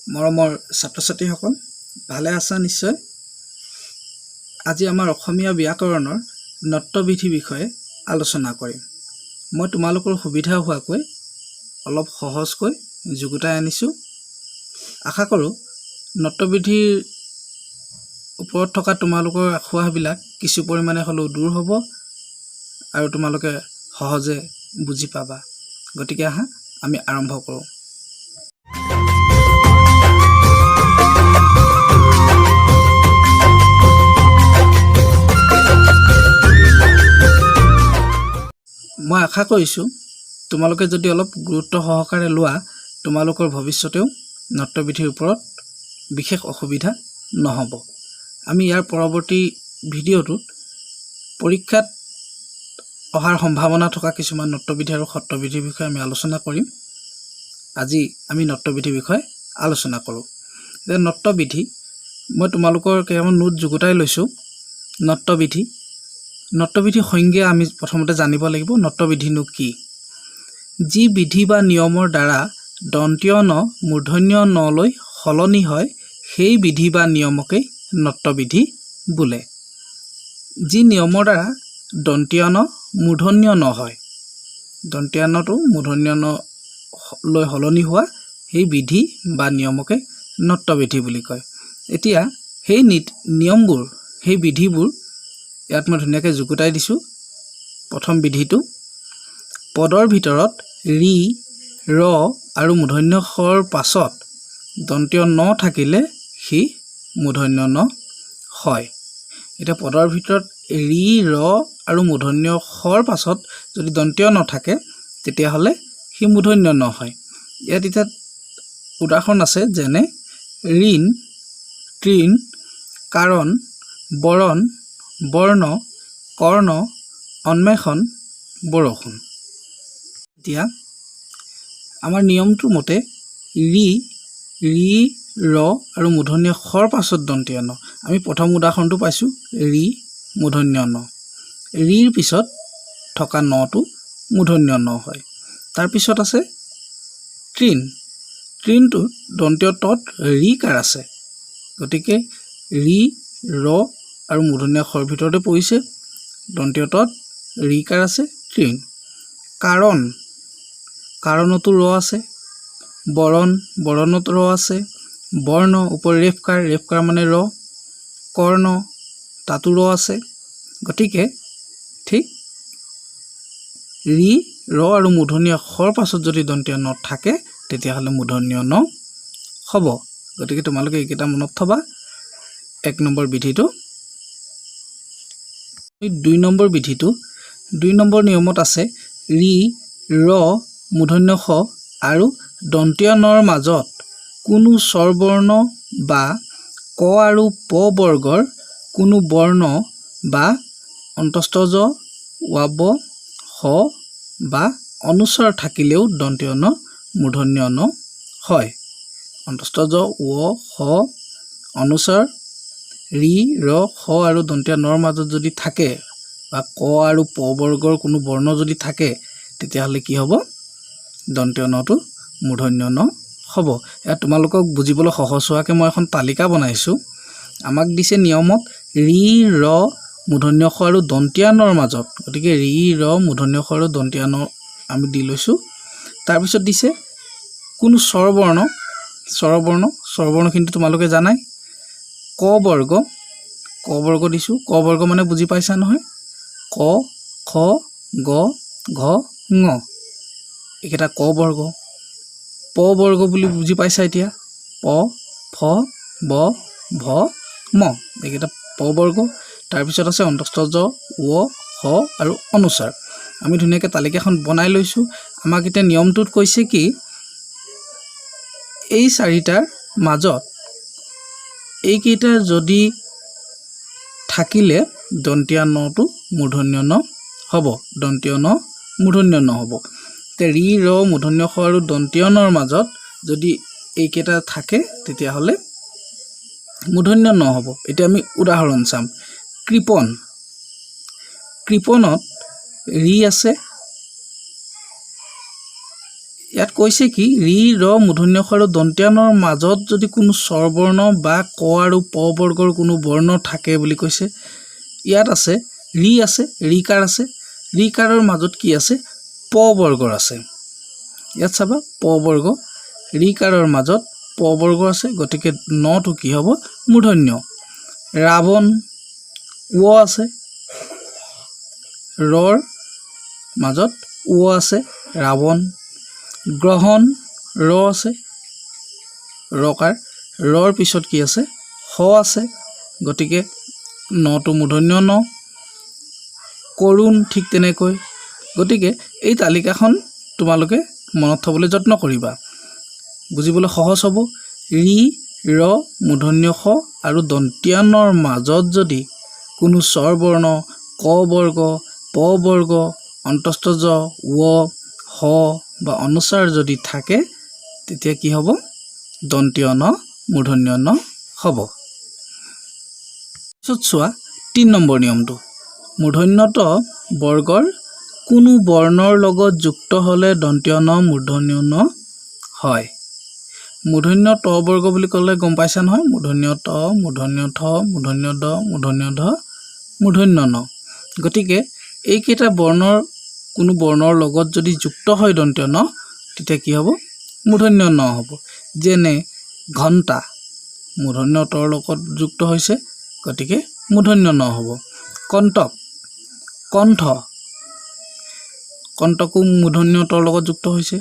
মৰমৰ ছাত্ৰ-ছাত্ৰীসকল ভালে আছা নিশ্চয়। আজি আমাৰ অসমীয়া ব্যাকৰণৰ নট্যবিধি বিষয়ে আলোচনা কৰিম। মই তোমালোকৰ সুবিধা হোৱাকৈ অলপ সহজকৈ যুগুতাই আনিছোঁ। আশা কৰোঁ নট্যবিধিৰ ওপৰত থকা তোমালোকৰ আখুৱাবিলাক কিছু পৰিমাণে হ'লেও দূৰ হ'ব আৰু তোমালোকে সহজে বুজি পাবা। গতিকে আহা আমি আৰম্ভ কৰোঁ। মই আশা কৰিছোঁ তোমালোকে যদি অলপ গুৰুত্ব সহকাৰে লোৱা তোমালোকৰ ভৱিষ্যতেও নট্যবিধিৰ ওপৰত বিশেষ অসুবিধা নহ'ব। আমি ইয়াৰ পৰৱৰ্তী ভিডিঅ'টোত পৰীক্ষাত অহাৰ সম্ভাৱনা থকা কিছুমান নট্যবিধি আৰু সত্ৰবিধিৰ বিষয়ে আমি আলোচনা কৰিম। আজি আমি নট্যবিধিৰ বিষয়ে আলোচনা কৰোঁ। যে নট্যবিধি মই তোমালোকৰ কেইটামান নোট যুগুতাই লৈছোঁ। নট্যবিধি সংজ্ঞা আমি প্ৰথমতে জানিব লাগিব। নট্যবিধিনো কি? যি বিধি বা নিয়মৰ দ্বাৰা দন্তীয় ন মূৰ্ধন্য নলৈ সলনি হয় সেই বিধি বা নিয়মকেই নট্যবিধি বোলে। যি নিয়মৰ দ্বাৰা দন্তীয় ন মূৰ্ধন্য ন হয়, দন্তীয় নটো মূৰ্ধন্য ন লৈ সলনি হোৱা সেই বিধি বা নিয়মকে নট্যবিধি বুলি কয়। এতিয়া সেই নিয়মবোৰ সেই বিধিবোৰ ইয়াত মই ধুনীয়াকৈ যুগুতাই দিছোঁ। প্ৰথম বিধিটো পদৰ ভিতৰত ৰি, ৰ আৰু মূৰ্ধন্য খৰ পাছত দন্তীয় ন থাকিলে সি মূৰ্ধন্য ন হয়। এতিয়া পদৰ ভিতৰত ৰি, ৰ আৰু মূৰ্ধন্য খৰ পাছত যদি দন্তীয় ন থাকে তেতিয়াহ'লে সি মূৰ্ধন্য ন হয়। ইয়াত এতিয়া উদাহৰণ আছে, যেনে ঋণ, তৃণ, কাৰণ, বৰণ, বৰ্ণ, কৰ্ণ, অন্বেষণ, বৰষুণ। এতিয়া আমাৰ নিয়মটোৰ মতে ৰি, ৰ আৰু মূৰ্ধন্য খৰ পাছত দন্তীয় ন। আমি প্ৰথম উদাহৰণটো পাইছোঁ ৰি মূৰ্ধন্য ন। ৰিৰ পিছত থকা নটো মূৰ্ধন্য ন হয়। তাৰপিছত আছে তৃণ। তৃণটোত দন্তীয় তত ৰিকাৰ আছে, গতিকে ৰি, ৰ আৰু মূৰ্ধন্য খৰ ভিতৰতে পৰিছে, দন্তীয় তত ৰিকাৰ আছে, তৃণ। কাৰণ, কাৰণতো ৰ আছে। বৰণ, বৰণত ৰ আছে। বৰ্ণ ওপৰ ৰেফকাৰ মানে ৰ। কৰ্ণ তাতো ৰ আছে। গতিকে ঠিক ৰি, ৰ আৰু মূৰ্ধন্য খৰ পাছত যদি দন্তীয় ন থাকে তেতিয়াহ'লে মূৰ্ধন্য ন হ'ব। গতিকে তোমালোকে এইকেইটা মনত থবা। 1 নম্বৰ বিধিটো। 2 নম্বৰ বিধিটো 2 নম্বৰ নিয়মত আছে ৰি, ৰ, মূৰ্ধন্য খ আৰু দন্তীয় নৰ মাজত কোনো স্বৰবৰ্ণ বা ক আৰু প বৰ্গৰ কোনো বৰ্ণ বা অন্তস্থ জ, ৱ, হ বা অনুস্বৰ থাকিলেও দন্তীয় ন মূৰ্ধন্য ন হয়। অন্তস্থ জ, ৱ, হ, অনুস্বৰ ৰি, ৰ, খ আৰু দন্তীয় নৰ মাজত যদি থাকে বা ক আৰু প বৰ্গৰ কোনো বৰ্ণ যদি থাকে তেতিয়াহ'লে কি হ'ব? দন্তীয় নটো মূৰ্ধন্য ন হ'ব। ইয়াত তোমালোকক বুজিবলৈ সহজ হোৱাকৈ মই এখন তালিকা বনাইছোঁ। আমাক দিছে নিয়মত ৰি, ৰ, মূৰ্ধন্য খ আৰু দন্তীয়া নৰ মাজত, গতিকে ৰি, ৰ, মূৰ্ধন্য খ আৰু দন্তীয়া ন আমি দি লৈছোঁ। তাৰপিছত দিছে কোনো স্বৰবৰ্ণখিনি তোমালোকে জানাই। ক বৰ্গ দিছোঁ। ক বৰ্গ মানে বুজি পাইছা নহয়? ক, খ, গ, ঘ, ঙ এইকেইটা ক বৰ্গ। প বৰ্গ বুলি বুজি পাইছা এতিয়া? প, ফ, ব, ভ, ম এইকেইটা প বৰ্গ। তাৰপিছত আছে অন্তস্থ জ, ৱ, হ আৰু অনুস্বৰ। আমি ধুনীয়াকৈ তালিকাখন বনাই লৈছোঁ। আমাক এতিয়া নিয়মটোত কৈছে কি এই চাৰিটাৰ মাজত এইকেইটা যদি থাকিলে দন্তীয়া নটো মূৰ্ধন্য ন হ'ব। দন্তীয় ন মূৰ্ধন্য ন হ'ব। এতিয়া ৰি, ৰ, মূৰ্ধন্য খ আৰু দন্তীয় নৰ মাজত যদি এইকেইটা থাকে তেতিয়াহ'লে মূৰ্ধন্য ন হ'ব। এতিয়া আমি উদাহৰণ চাম। কৃপণত ৰি আছে, ইয়াত কৈছে কি ৰি ৰ মূৰ্ধন্য ষ আৰু দন্ত্যানৰ মাজত যদি কোনো স্বৰবৰ্ণ বা ক আৰু প বৰ্গৰ কোনো বৰ্ণ থাকে বুলি কৈছে। ইয়াত আছে ৰি আছে, ৰিকাৰ আছে, ৰিকাৰৰ মাজত কি আছে প বৰ্গৰ আছে। ইয়াত চাবা প বৰ্গ, ৰিকাৰৰ মাজত প বৰ্গ আছে, গতিকে নটো কি হ'ব মূৰ্ধন্য। ৰাৱণ ও আছে, ৰৰ মাজত ও আছে ৰাৱণ। গ্ৰহণ ৰ আছে, ৰকাৰ, ৰৰ পিছত কি আছে হ আছে, গতিকে নটো মূৰ্ধন্য ন। কৰুণ ঠিক তেনেকৈ। গতিকে এই তালিকাখন তোমালোকে মনত থবলৈ যত্ন কৰিবা, বুজিবলৈ সহজ হ'ব। ৰি ৰ মূৰ্ধন্য ষ আৰু দন্ত্যানৰ মাজত যদি কোনো স্বৰবৰ্ণ ক বৰ্গ, প বৰ্গ, অন্তস্থ জ, ৱ, হ বা অনুস্বাৰ যদি থাকে তেতিয়া কি হ'ব দন্ত্য ন মূৰ্ধন্য ন হ'ব। পিছত চোৱা ৩ নম্বৰ নিয়মটো। মূৰ্ধন্যত বৰ্গৰ কোনো বৰ্ণৰ লগত যুক্ত হ'লে দন্ত্য ন মূৰ্ধন্য ন হয়। মূৰ্ধন্য ত বৰ্গ বুলি ক'লে গম পাইছা নহয়, মূৰ্ধন্য ত, মূৰ্ধন্য থ, মূৰ্ধন্য দ, মূৰ্ধন্য ধ, মূৰ্ধন্য ন। গতিকে এইকেইটা বৰ্ণৰ কোনো বৰ্ণৰ লগত যদি যুক্ত হয় দন্ত্য ন তেতিয়া কি হ'ব মূৰ্ধন্য ন হ'ব। যেনে ঘণ্টা মূৰ্ধন্য তৰ লগত যুক্ত হৈছে, গতিকে মূৰ্ধন্য ন হ'ব। কণ্টক, কণ্ঠ, কণ্টকো মূৰ্ধন্য তৰ লগত যুক্ত হৈছে,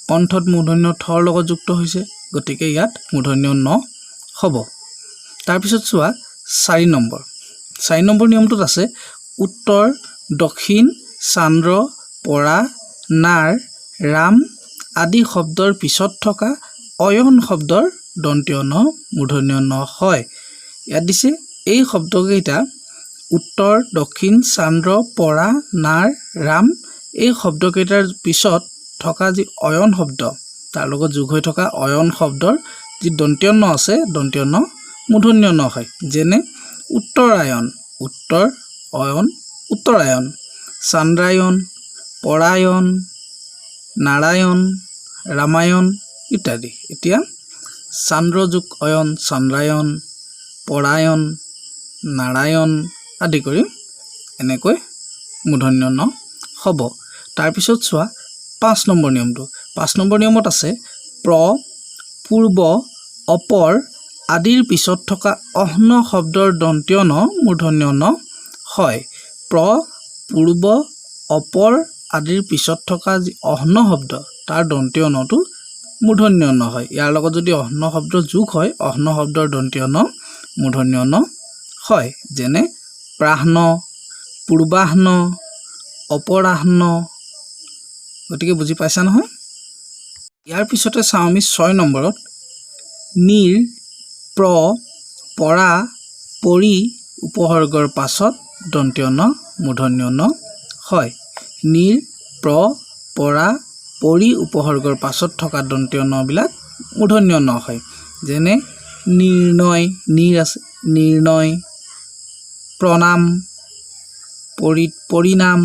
কণ্ঠত মূৰ্ধন্য থৰ লগত যুক্ত হৈছে, গতিকে ইয়াত মূৰ্ধন্য ন হ'ব। তাৰপিছত চোৱা ৪ নম্বৰ। ৪ নম্বৰ নিয়মটোত আছে উত্তৰ, দক্ষিণ, চান্দ্ৰ, পৰা, নাৰ, ৰাম আদি শব্দৰ পিছত থকা অয়ন শব্দৰ দন্ত্য ন মূৰ্ধন্য ন হয়। ইয়াত দিছে এই শব্দকেইটা উত্তৰ, দক্ষিণ, চান্দ্ৰ, পৰা, নাৰ, ৰাম এই শব্দকেইটাৰ পিছত থকা যি অয়ন শব্দ, তাৰ লগত যোগ হৈ থকা অয়ন শব্দৰ যি দন্ত্য ন আছে দন্ত্য ন মূৰ্ধন্য ন হয়। যেনে উত্তৰায়ণ, উত্তৰ অয়ন উত্তৰায়ণ, চান্দ্ৰায়ণ, পৰায়ণ, নাৰায়ণ, ৰামায়ণ ইত্যাদি। এতিয়া চান্দ্ৰ যোগ অয়ন চান্দ্ৰায়ণ, পৰায়ণ, নাৰায়ণ আদি কৰি এনেকৈ মূৰ্ধন্য ন হ'ব। তাৰপিছত চোৱা ৫ নম্বৰ নিয়মটো। ৫ নম্বৰ নিয়মত আছে প্ৰ, পূৰ্ব, অপৰ আদিৰ পিছত থকা অহ্ন শব্দৰ দন্ত্য ন মূৰ্ধন্য ন হয়। প্ৰ, পূৰ্ব, অপৰ আদিৰ পিছত থকা যি অহ্ন শব্দ তাৰ দন্ত্য নটো মূৰ্ধন্য ন হয়। ইয়াৰ লগত যদি অহ্ন শব্দ যোগ হয় অহ্ন শব্দৰ দন্ত্য ন মূৰ্ধন্য ন হয়। যেনে প্ৰাহ্ন, পূৰ্বাহ্ন, অপৰাহ্ন। গতিকে বুজি পাইছা নহয়। ইয়াৰ পিছতে চাওঁ আমি ৬ নম্বৰত নিৰ, প্ৰ, পৰা, পৰি উপসৰ্গৰ পাছত দন্ত্য ন মূৰ্ধন্য ন হয়। নিৰ, প্ৰ, পৰা, পৰি উপসৰ্গৰ পাছত থকা দন্ত্য ন বিলাক মূৰ্ধন্য ন হয়। যেনে নিৰ্ণয়, নিৰ আছে নিৰ্ণয়, প্ৰণাম, পৰিণাম,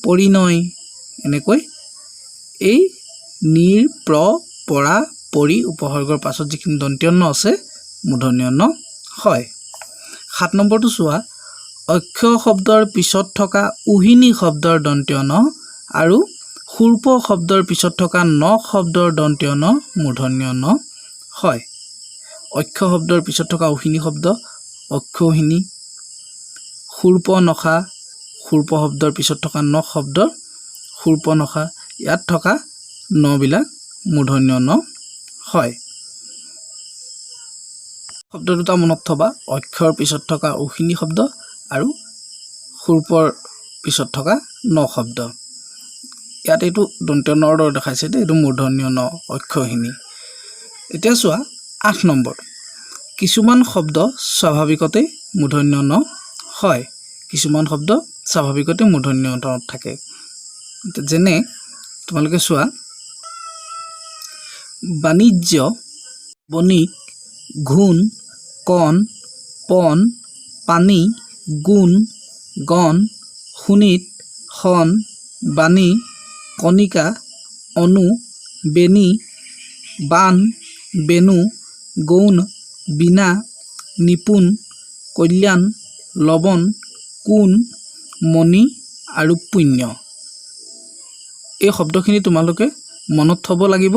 পৰিণয় এনেকৈ এই নিৰ, প্ৰ, পৰা, পৰি উপসৰ্গৰ পাছত যিখিনি দন্ত্য ন আছে মূৰ্ধন্য ন হয়। ৭ নম্বৰটো চোৱা অক্ষ শব্দৰ পিছত থকা উহিনী শব্দৰ দন্ত্য ন আৰু সূৰ্প শব্দৰ পিছত থকা ন শব্দৰ দন্ত্য ন মূৰ্ধন্য ন হয়। অক্ষ শব্দৰ পিছত থকা উহিনী শব্দ অক্ষৌহিনী, সূৰ্পনখা সূৰ্প শব্দৰ পিছত থকা ন শব্দ সূৰ্পনখা, ইয়াত থকা ন বিলাক মূৰ্ধন্য ন হয়। শব্দ দুটা মনত থবা, অক্ষৰ পিছত থকা উহিনী শব্দ আৰু সূৰ্পৰ পিছত থকা ন শব্দ। ইয়াত এইটো দন্ত্য নৰ দৰে দেখাইছে দেই, এইটো মূৰ্ধন্য ন অক্ষৌহিনী। এতিয়া চোৱা ৮ নম্বৰ। কিছুমান শব্দ স্বাভাৱিকতেই মূৰ্ধন্য ন হয়। কিছুমান শব্দ স্বাভাৱিকতে মূৰ্ধন্য ন থাকে। যেনে তোমালোকে চোৱা বাণিজ্য, বণিক, ঘূণ, কণ, পণ, পানী, গুণ, গণ, শোণিত, শণ, বাণী, কণিকা, অনু, বেনি, বান, বেনু, গৌণ, বীণা, নিপুণ, কল্যাণ, লৱণ, কোণ, মণি আৰু পুণ্য। এই শব্দখিনি তোমালোকে মনত থ'ব লাগিব,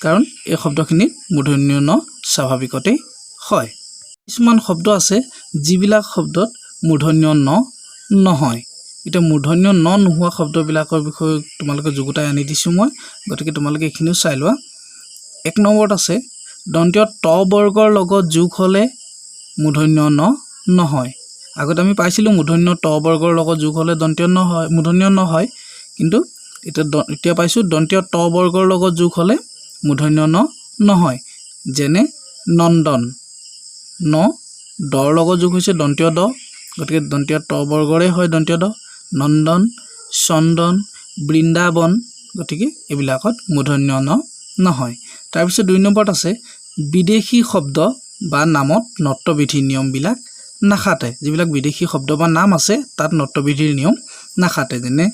কাৰণ এই শব্দখিনিত মূৰ্ধন্য ন স্বাভাৱিকতেই হয়। কিছুমান শব্দ আছে যিবিলাক শব্দত মূৰ্ধন্য ন নহয়। এতিয়া মূৰ্ধন্য ন নোহোৱা শব্দবিলাকৰ বিষয়ে তোমালোকে যুগুতাই আনি দিছোঁ মই, গতিকে তোমালোকে এইখিনিও চাই লোৱা। 1 নম্বৰত আছে দন্তীয় ত বৰ্গৰ লগত যোগ হ'লে মূৰ্ধন্য ন নহয়। আগতে আমি পাইছিলোঁ মূৰ্ধন্য ত বৰ্গৰ লগত যোগ হ'লে মূৰ্ধন্য ন হয়, কিন্তু এতিয়া পাইছোঁ দন্তীয় ত বৰ্গৰ লগত যোগ হ'লে মূৰ্ধন্য ন নহয়। যেনে নন্দন, ন দৰ লগত যোগ হৈছে দন্তীয় দ, গতিকে দন্তীয় ত বৰ্গৰে হয় দন্তীয় দ। নন্দন, চন্দন, বৃন্দাবন, গতিকে এইবিলাকত মূৰ্ধন্য ন নহয়। তাৰপিছত 2 নম্বৰত আছে বিদেশী শব্দ বা নামত নট্যবিধিৰ নিয়মবিলাক নাখাটে। যিবিলাক বিদেশী শব্দ বা নাম আছে তাত নট্যবিধিৰ নিয়ম নাখাটে। যেনে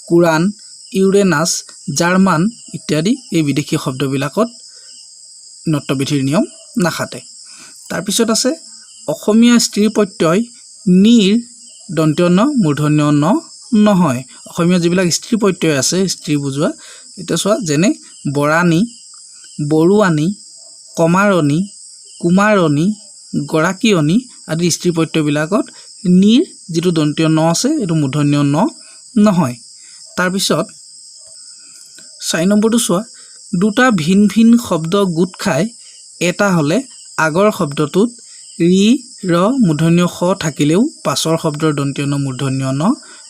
কোৰাণ, ইউৰেনাছ, জাৰ্মান ইত্যাদি এই বিদেশী শব্দবিলাকত নট্যবিধিৰ নিয়ম নাখাটে। তাৰপিছত আছে অসমীয়া স্ত্ৰী প্ৰত্যয় নিৰ দন্তীয় ন মূৰ্ধন্য ন নহয়। অসমীয়া যিবিলাক স্ত্ৰী প্ৰত্যয় আছে স্ত্ৰী বুজোৱা, এতিয়া চোৱা যেনে বৰাণী, বৰুৱানী, কমাৰণী, কুমাৰণী, গৰাকীয়নী আদি স্ত্ৰী প্ৰত্যয়বিলাকত নিৰ যিটো দন্তীয় ন আছে এইটো মূৰ্ধন্য ন নহয়। তাৰপিছত 4 নম্বৰটো চোৱা দুটা ভিন ভিন শব্দ গোট খাই এটা হ'লে আগৰ শব্দটোত ৰি ৰ মূৰ্ধন্য খ থাকিলেও পাছৰ শব্দৰ দন্তীয় ন মূৰ্ধন্য ন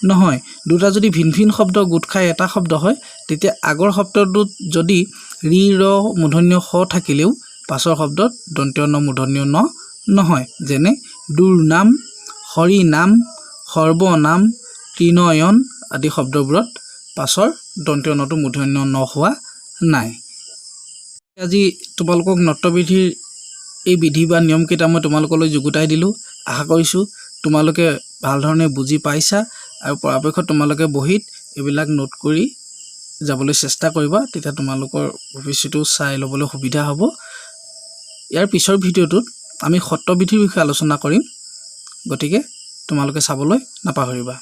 নহয়। দুটা যদি ভিন ভিন শব্দ গোট খাই এটা শব্দ হয় তেতিয়া আগৰ শব্দটোত যদি ৰি ৰ মূৰ্ধন্য খ থাকিলেও পাছৰ শব্দত দন্তীয় ন মূৰ্ধন্য ন নহয়। যেনে দুৰ্নাম, হৰিনাম, সৰ্বনাম, ত্ৰিনয়ন আদি শব্দবোৰত পাছৰ দন্তীয় নটো মূৰ্ধন্য ন হোৱা নাই। আজি তোমালোকক নট্যবিধিৰ এই বিধি বা নিয়মকেইটা মই তোমালোকলৈ যুগুতাই দিলোঁ। আশা কৰিছোঁ তোমালোকে ভাল ধৰণে বুজি পাইছা আৰু পৰাপক্ষত তোমালোকে বহীত এইবিলাক নোট কৰি যাবলৈ চেষ্টা কৰিবা, তেতিয়া তোমালোকৰ ভৱিষ্যতেও চাই ল'বলৈ সুবিধা হ'ব। ইয়াৰ পিছৰ ভিডিঅ'টোত আমি সত্ৰবিধিৰ বিষয়ে আলোচনা কৰিম, গতিকে তোমালোকে চাবলৈ নাপাহৰিবা।